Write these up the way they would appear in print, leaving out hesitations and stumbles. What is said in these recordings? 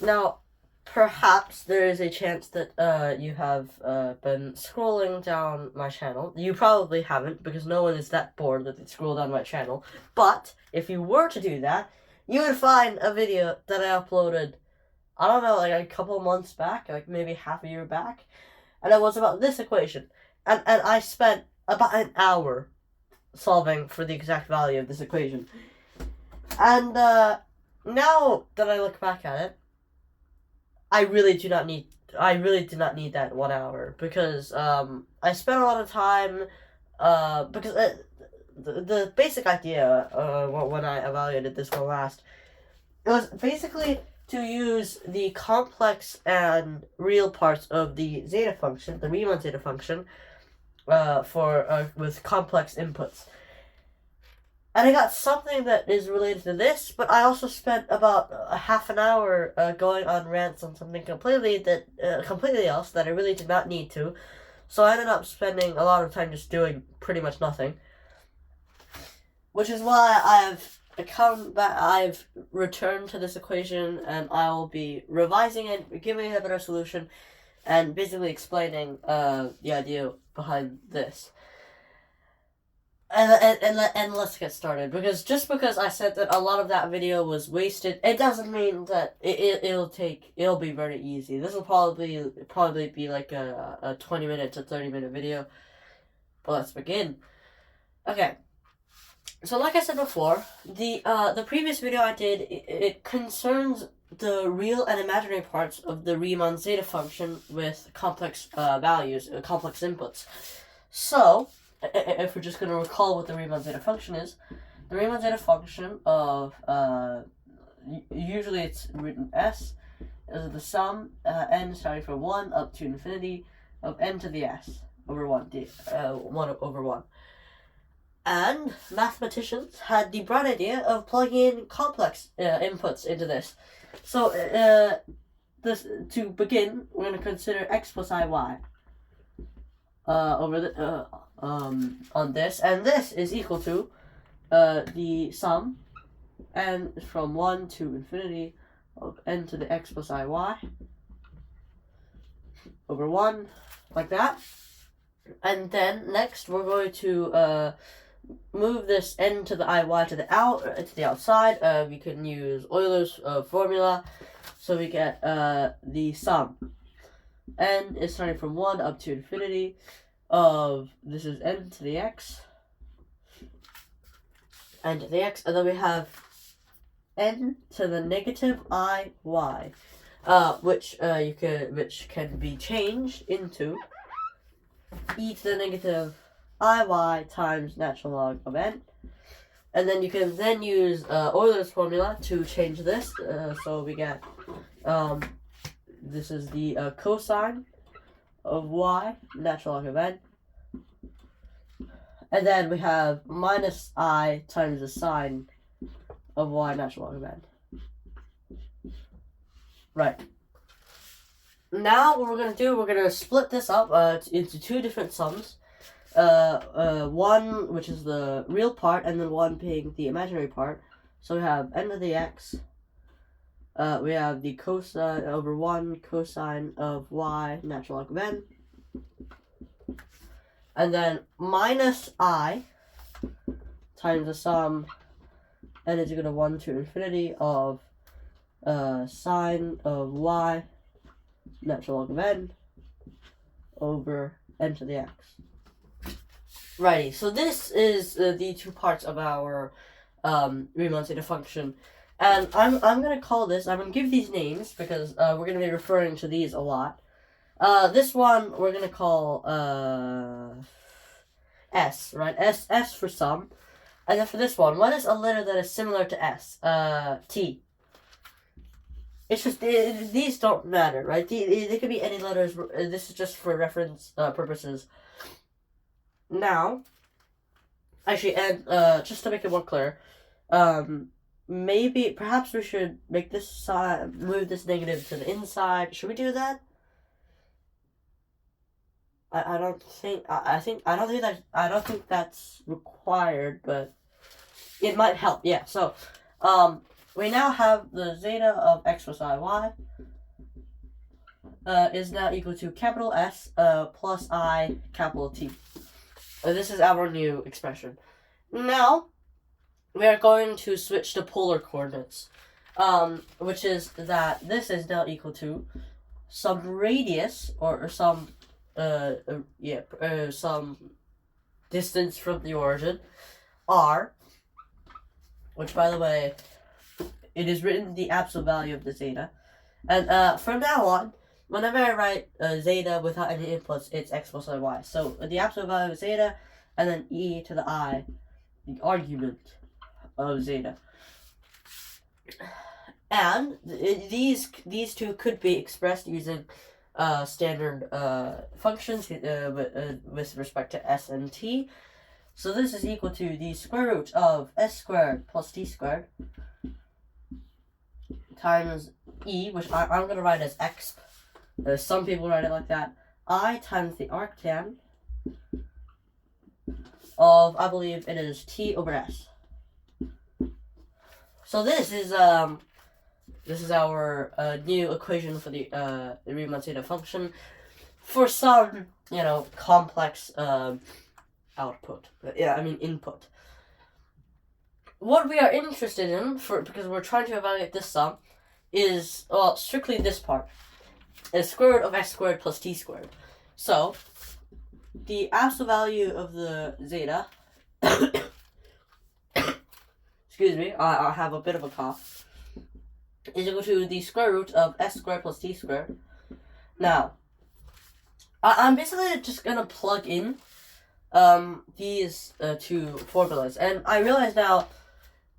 Now, perhaps there is a chance that you have been scrolling down my channel. You probably haven't, because no one is that bored that they scroll down my channel. But if you were to do that, you would find a video that I uploaded, I don't know, like a couple months back, like maybe half a year back, and it was about this equation. And I spent about an hour solving for the exact value of this equation. And now that I look back at it, I really do not need. I really did not need that 1 hour, because I spent a lot of time because the basic idea when I evaluated this one last, it was basically to use the complex and real parts of the zeta function, the Riemann zeta function, for with complex inputs. And I got something that is related to this, but I also spent about a half an hour going on rants on something completely else that I really did not need to. So I ended up spending a lot of time just doing pretty much nothing. Which is why I've returned to this equation, and I will be revising it, giving it a better solution, and basically explaining the idea behind this. And let's get started, because just because I said that a lot of that video was wasted, it doesn't mean that it'll be very easy. This will probably be like a 20-minute to 30-minute video. But let's begin. Okay. So like I said before, the previous video I did, it concerns the real and imaginary parts of the Riemann zeta function with complex values, complex inputs. So, if we're just going to recall what the Riemann zeta function is, the Riemann zeta function of, usually it's written S, is the sum, n starting from 1 up to infinity, of n to the s, over 1, 1 over 1. And mathematicians had the bright idea of plugging in complex inputs into this. So, to begin, we're going to consider x plus iy on this, and this is equal to the sum n from 1 to infinity of n to the x plus iy over 1, like that. And then next we're going to move this n to the iy to the outside. We can use Euler's formula, so we get the sum n is starting from 1 up to infinity of, this is n to the x, n to the x, and then we have n to the negative iy, which can be changed into e to the negative iy times natural log of n. And then you can then use Euler's formula to change this, so we get this is the cosine of y, natural log of n. And then we have minus I times the sine of y, natural log of n. Right. Now what we're going to do, we're going to split this up into two different sums. One which is the real part, and then one being the imaginary part. So we have n to the x. We have the cosine over 1 cosine of y, natural log of n. And then minus I times the sum n is equal to 1 to infinity of sine of y, natural log of n, over n to the x. Righty, so this is the two parts of our Riemann zeta function. And I'm going to call this, I'm going to give these names, because we're going to be referring to these a lot. This one we're going to call S, right? S for sum. And then for this one, what is a letter that is similar to S? T. It's just, these don't matter, right? They could be any letters. This is just for reference purposes. Now, actually, and just to make it more clear, perhaps we should make this side, move this negative to the inside. Should we do that? I don't think that's required, but it might help. Yeah. So, we now have the zeta of x plus iy is now equal to capital S plus I capital T. This is our new expression. Now, we are going to switch to polar coordinates, which is that this is now equal to some radius or some some distance from the origin, r, which, by the way, it is written the absolute value of the zeta. And from now on, whenever I write zeta without any inputs, it's x plus y. So the absolute value of zeta, and then e to the I, the argument of zeta. And these two could be expressed using standard functions with respect to s and t. So this is equal to the square root of s squared plus t squared times e, which I'm going to write as exp. Some people write it like that. I times the arctan of, I believe it is t over s. So this is our new equation for the Riemann zeta function for some, complex input. What we are interested in, because we're trying to evaluate this sum, is, strictly this part. Is square root of x squared plus t squared. So, the absolute value of the zeta, excuse me, I have a bit of a cough, is equal to the square root of s squared plus t squared. Now, I'm basically just going to plug in these two formulas. And I realize now,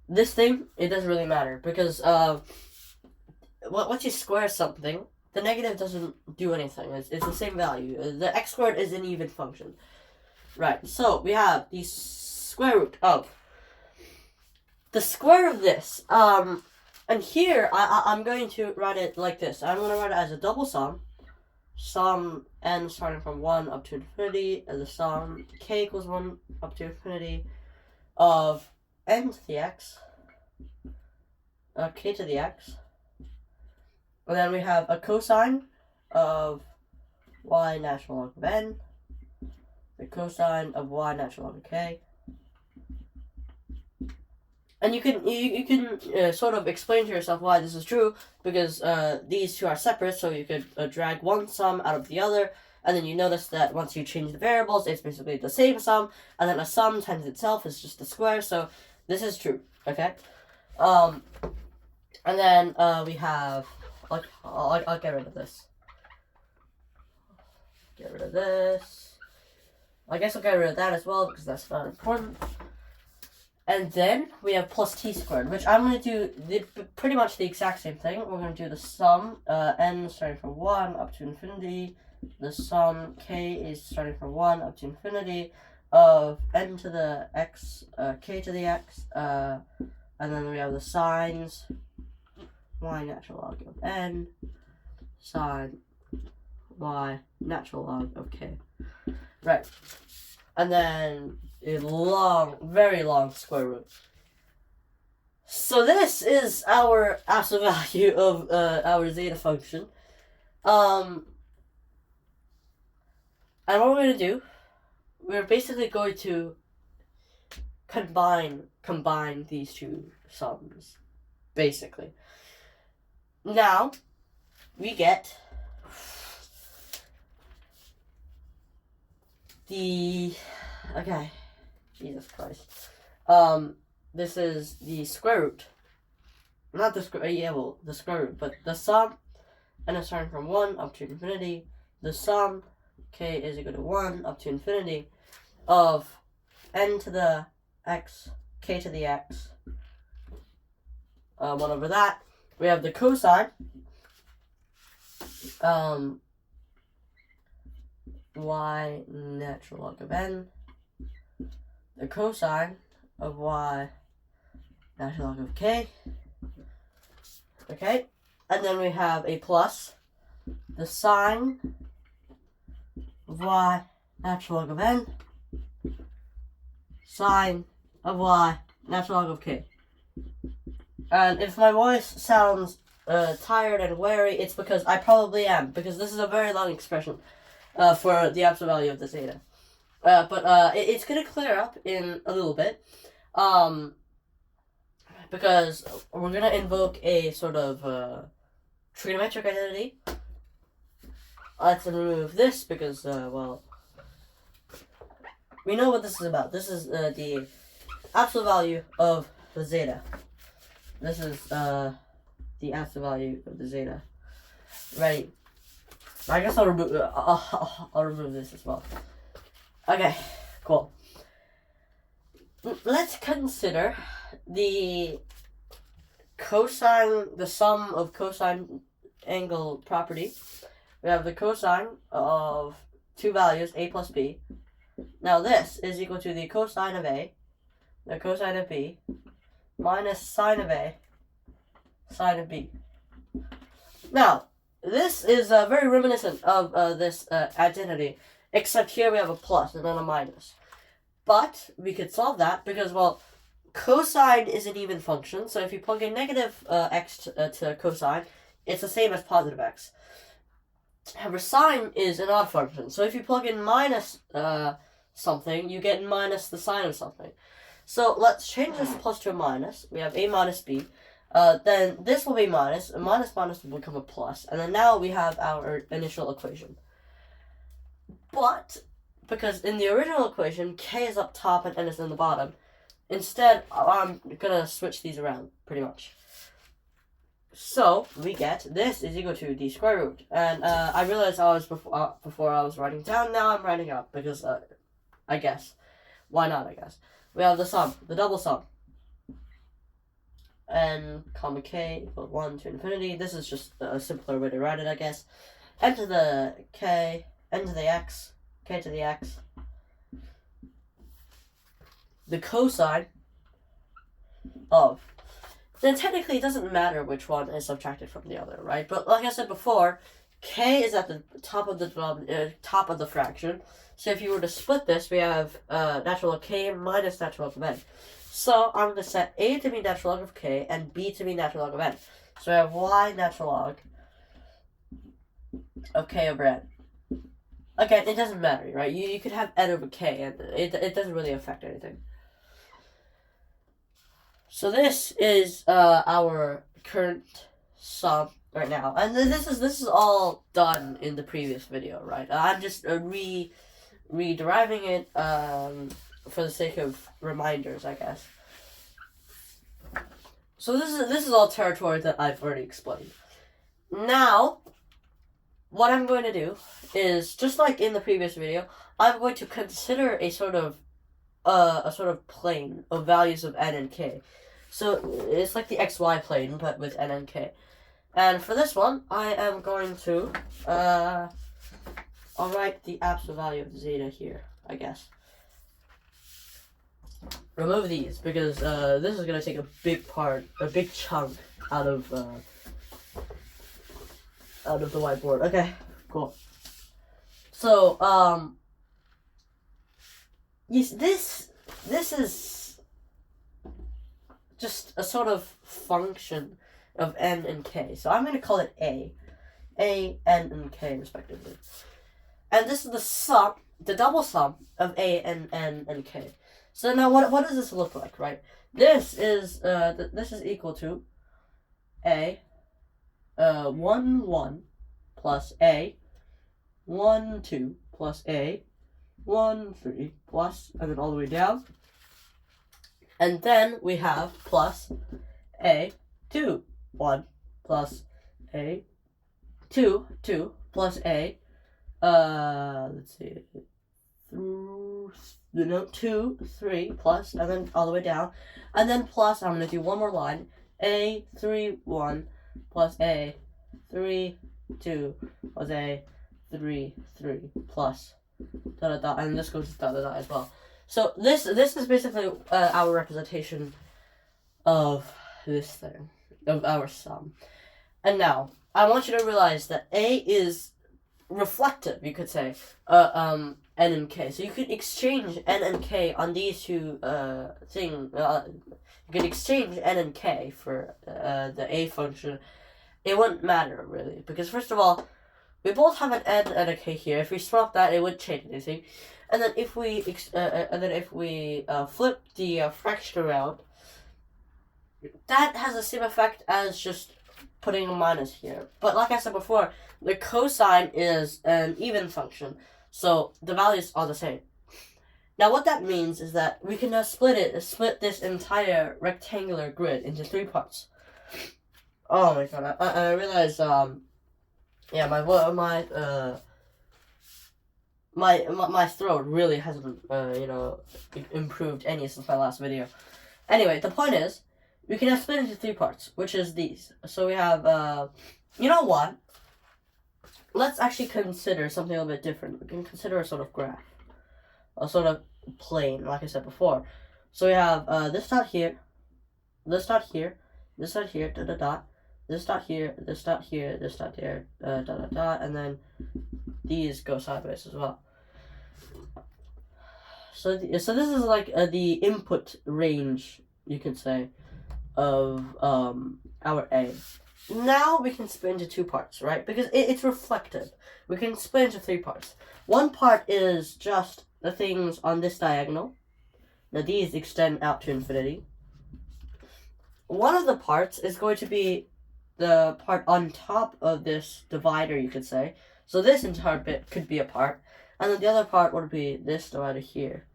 this thing, it doesn't really matter, because once you square something, the negative doesn't do anything. It's the same value. The x squared is an even function. Right, so we have the square root of the square of this. And here, I'm going to write it like this. I'm going to write it as a double sum n starting from 1 up to infinity, and the sum k equals 1 up to infinity of n to the x, k to the x. And then we have a cosine of y natural log of n, the cosine of y natural log of k. And you can sort of explain to yourself why this is true, because these two are separate, so you could drag one sum out of the other, and then you notice that once you change the variables, it's basically the same sum, and then a sum times itself is just the square, so this is true, okay? And then we have, I'll get rid of this. Get rid of this. I guess I'll get rid of that as well, because that's not important. And then we have plus t squared, which I'm going to do pretty much the exact same thing. We're going to do the sum, n starting from 1 up to infinity. The sum k is starting from 1 up to infinity of n to the x, k to the x. And then we have the sines, y natural log of n, sine y natural log of k. Right. And then a long, very long square root. So this is our absolute value of our zeta function. And what we're going to do, we're basically going to combine these two sums, basically. Now, we get okay, Jesus Christ. This is the square root. Not the square, the square root, but the sum, and it's starting from 1 up to infinity. The sum, k is equal to 1 up to infinity, of n to the x, k to the x, 1 over that. We have the cosine, y natural log of n, the cosine of y natural log of k. Okay, and then we have a plus the sine of y natural log of n, sine of y natural log of k. And if my voice sounds tired and weary, it's because I probably am, because this is a very long expression for the absolute value of the zeta. But it's going to clear up in a little bit. Because we're going to invoke a sort of trigonometric identity. Let's remove this because, well, we know what this is about. This is the absolute value of the zeta. This is the absolute value of the zeta. Right. I guess I'll remove. I'll remove this as well. Okay. Cool. Let's consider the cosine, the sum of cosine angle property. We have the cosine of two values, a plus b. Now this is equal to the cosine of a, the cosine of b, minus sine of a, sine of b. Now, this is very reminiscent of this identity, except here we have a plus and then a minus. But we could solve that because, well, cosine is an even function, so if you plug in negative x to cosine, it's the same as positive x. However, sine is an odd function, so if you plug in minus something, you get minus the sine of something. So let's change this plus to a minus. We have a minus b. Then this will be minus, and minus will become a plus, and then now we have our initial equation. But because in the original equation, k is up top and n is in the bottom, instead, I'm gonna switch these around, pretty much. So, we get this is equal to the square root. And I realized before I was writing down, now I'm writing up, because, I guess. Why not, I guess. We have the sum, the double sum. N, comma k, equals 1 to infinity. This is just a simpler way to write it, I guess. N to the k, n to the x, k to the x. The cosine of. Then technically it doesn't matter which one is subtracted from the other, right? But like I said before, k is at the top of the fraction. So if you were to split this, we have natural log k minus natural log of n. So I'm going to set a to be natural log of k and b to be natural log of n. So I have y natural log of k over n. Again, it doesn't matter, right? You could have n over k, and it doesn't really affect anything. So this is our current sum right now, and this is all done in the previous video, right? I'm just re-deriving it for the sake of reminders, I guess. So this is all territory that I've already explained. Now, what I'm going to do is, just like in the previous video, I'm going to consider a sort of plane of values of n and k. So it's like the xy plane, but with n and k. And for this one, I am going to I'll write the absolute value of zeta here, I guess. Remove these because this is gonna take a big chunk out of the whiteboard. Okay, cool. So yes, this is just a sort of function of n and k. So I'm going to call it a, n, and k respectively. And this is the sum, the double sum of a, n, and k. So now what does this look like, right? This is equal to a 1 1 plus a 1 2 plus a 1 3 plus, and then all the way down. And then we have plus a 2 1 plus a 2 2 plus a let's see, 2 3 plus, and then all the way down, and then plus, I'm gonna do one more line, a 3 1 plus a 3 2 plus a 3 3 plus dot dot dot, and this goes to dot dot dot as well. So this is basically our representation of this thing, of our sum. And now I want you to realize that a is reflective, you could say, n and k. So you could exchange n and k on these two things. You could exchange n and k for the a function it wouldn't matter really, because first of all, we both have an n and a k here. If we swap that, it wouldn't change anything. And then if we flip the fraction around, that has the same effect as just putting a minus here. But like I said before, the cosine is an even function, so the values are the same. Now what that means is that we can now split this entire rectangular grid into 3 parts. Oh my god, I realized, yeah, my throat really hasn't, improved any since my last video. Anyway, the point is, we can now split into 3 parts, which is these. So we have, you know what? Let's actually consider something a little bit different. We can consider a sort of graph. A sort of plane, like I said before. So we have, this dot here, this dot here, this dot here, dot dot dot, this dot here, this dot here, this dot here, dot dot dot, and then these go sideways as well. So this is like the input range, you could say, of our A. Now we can split into 2 parts, right? Because it's reflective. We can split into 3 parts. One part is just the things on this diagonal. Now these extend out to infinity. One of the parts is going to be the part on top of this divider, you could say. So this entire bit could be a part. And then the other part would be this divider here.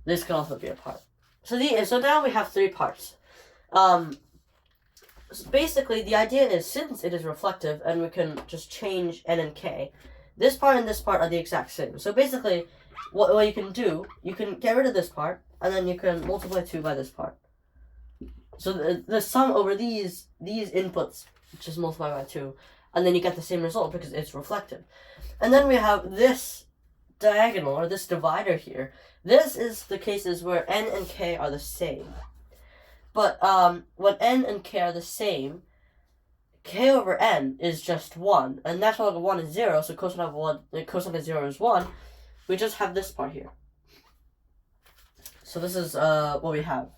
This can also be a part. So now we have 3 parts. So basically, the idea is, since it is reflective and we can just change n and k, this part and this part are the exact same. So basically, what you can do, you can get rid of this part, and then you can multiply 2 by this part. So the sum over these inputs, just multiply by 2, and then you get the same result because it's reflective. And then we have this diagonal, or this divider here. This is the cases where n and k are the same. But when n and k are the same, k over n is just 1, and natural log of 1 is 0, so cosine of 0 is 1. We just have this part here. So this is what we have.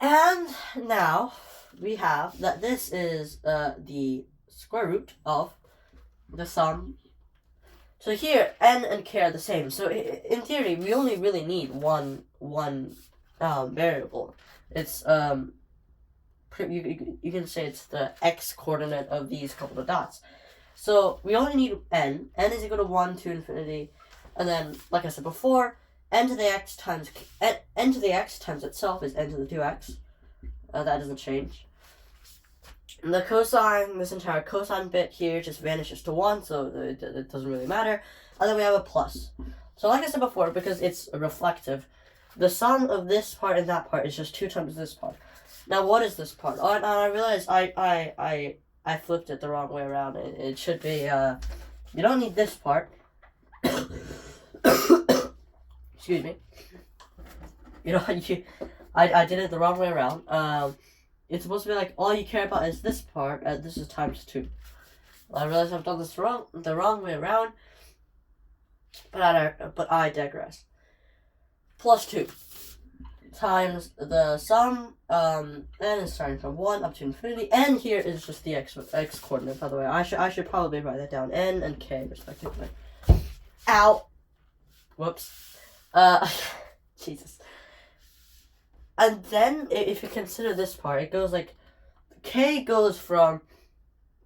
And now we have that this is the square root of the sum. So here, n and k are the same. So in theory, we only really need one variable. It's you can say it's the x coordinate of these couple of dots. So we only need n. N is equal to 1 to infinity, and then, like I said before, n to the x times itself is n to the 2x. That doesn't change. And the cosine, this entire cosine bit here just vanishes to 1, so it doesn't really matter. And then we have a plus. So like I said before, because it's reflective, the sum of this part and that part is just 2 times this part. Now what is this part? Oh, and I realized I flipped it the wrong way around. It should be, you don't need this part. Excuse me. I did it the wrong way around. It's supposed to be like, all you care about is this part, and this is times 2. I realize I've done this the wrong way around, but I digress. Plus 2 times the sum, n is starting from 1 up to infinity, and here is just the x coordinate, by the way. I should probably write that down, n and k respectively. Ow! Whoops. Jesus. And then, if you consider this part, it goes like, k goes from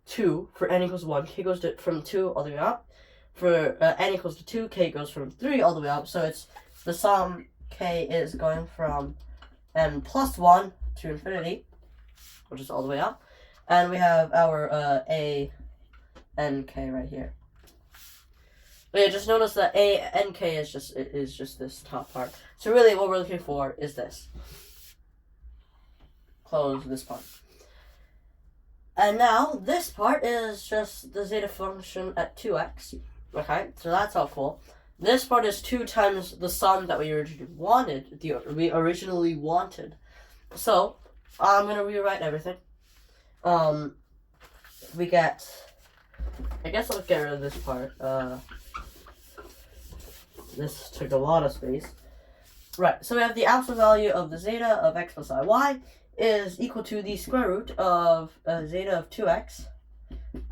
2 for n equals 1, k goes from 2 all the way up. For n equals to 2, k goes from 3 all the way up. So it's the sum, k is going from n plus 1 to infinity, which is all the way up. And we have our a and k right here. But yeah, just notice that a and k is just this top part. So really what we're looking for is this. Close this part. And now this part is just the zeta function at 2x. Okay, so that's all cool. This part is 2 times the sum that we originally wanted. So I'm gonna rewrite everything. We get, I guess I'll get rid of this part. This took a lot of space. Right, so we have the absolute value of the zeta of x plus iy is equal to the square root of zeta of 2x,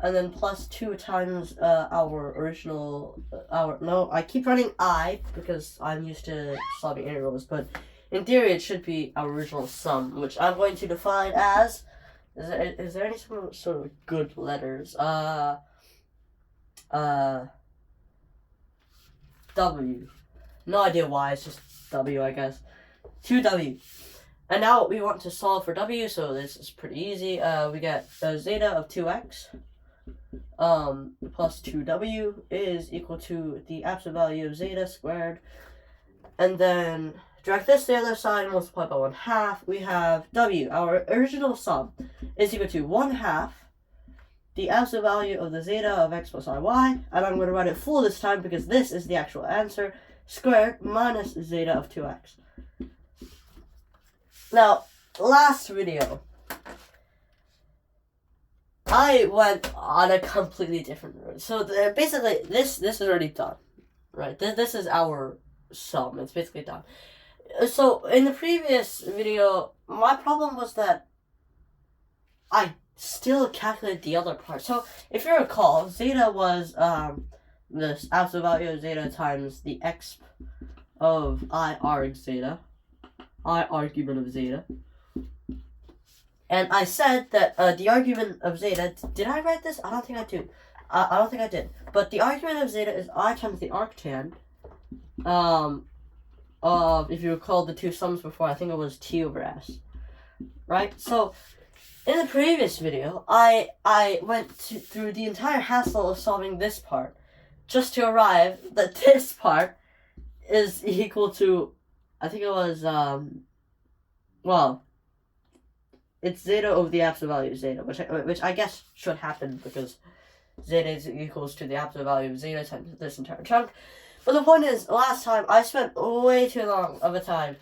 and then plus 2 times our original, I keep running I because I'm used to solving integrals, but in theory it should be our original sum, which I'm going to define as, is there any sort of good letters? W. No idea why, it's just W, I guess. 2W. And now we want to solve for W, so this is pretty easy. We get zeta of 2x plus 2w is equal to the absolute value of zeta squared. And then drag this to the other side and multiply by 1/2. We have w, our original sum, is equal to 1/2 the absolute value of the zeta of x plus iy. And I'm going to write it full this time because this is the actual answer, squared minus zeta of 2x. Now, last video, I went on a completely different route. So basically, this is already done, right? This is our sum. It's basically done. So in the previous video, my problem was that I still calculated the other part. So if you recall, zeta was this absolute value of zeta times the exp of I argument of zeta. And I said that the argument of zeta, did I write this? I don't think I do. I don't think I did. But the argument of zeta is I times the arctan of, if you recall the two sums before, I think it was T over S. Right? So, in the previous video, I went through the entire hassle of solving this part just to arrive that this part is equal to, I think it was, it's zeta over the absolute value of zeta, which I guess should happen because zeta is equals to the absolute value of zeta times this entire chunk. But the point is, last time I spent way too long of a time,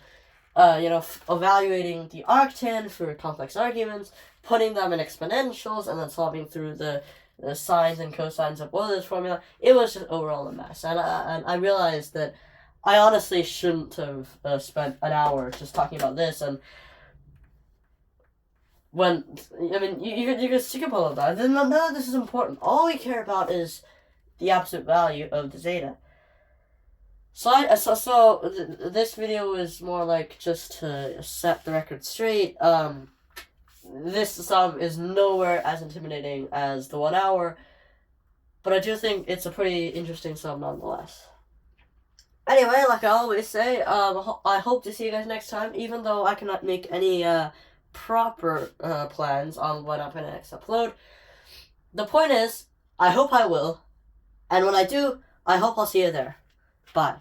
evaluating the arctan for complex arguments, putting them in exponentials, and then solving through the sines and cosines of Euler's formula. It was just overall a mess, and I realized that I honestly shouldn't have spent an hour just talking about this. And when, you can skip all of that. None of this is important. All we care about is the absolute value of the zeta. So this video is more like just to set the record straight. This sum is nowhere as intimidating as the 1 hour, but I do think it's a pretty interesting sum nonetheless. Anyway, like I always say, I hope to see you guys next time, even though I cannot make any proper plans on when I'm gonna next upload. The point is, I hope I will, and when I do, I hope I'll see you there. Bye.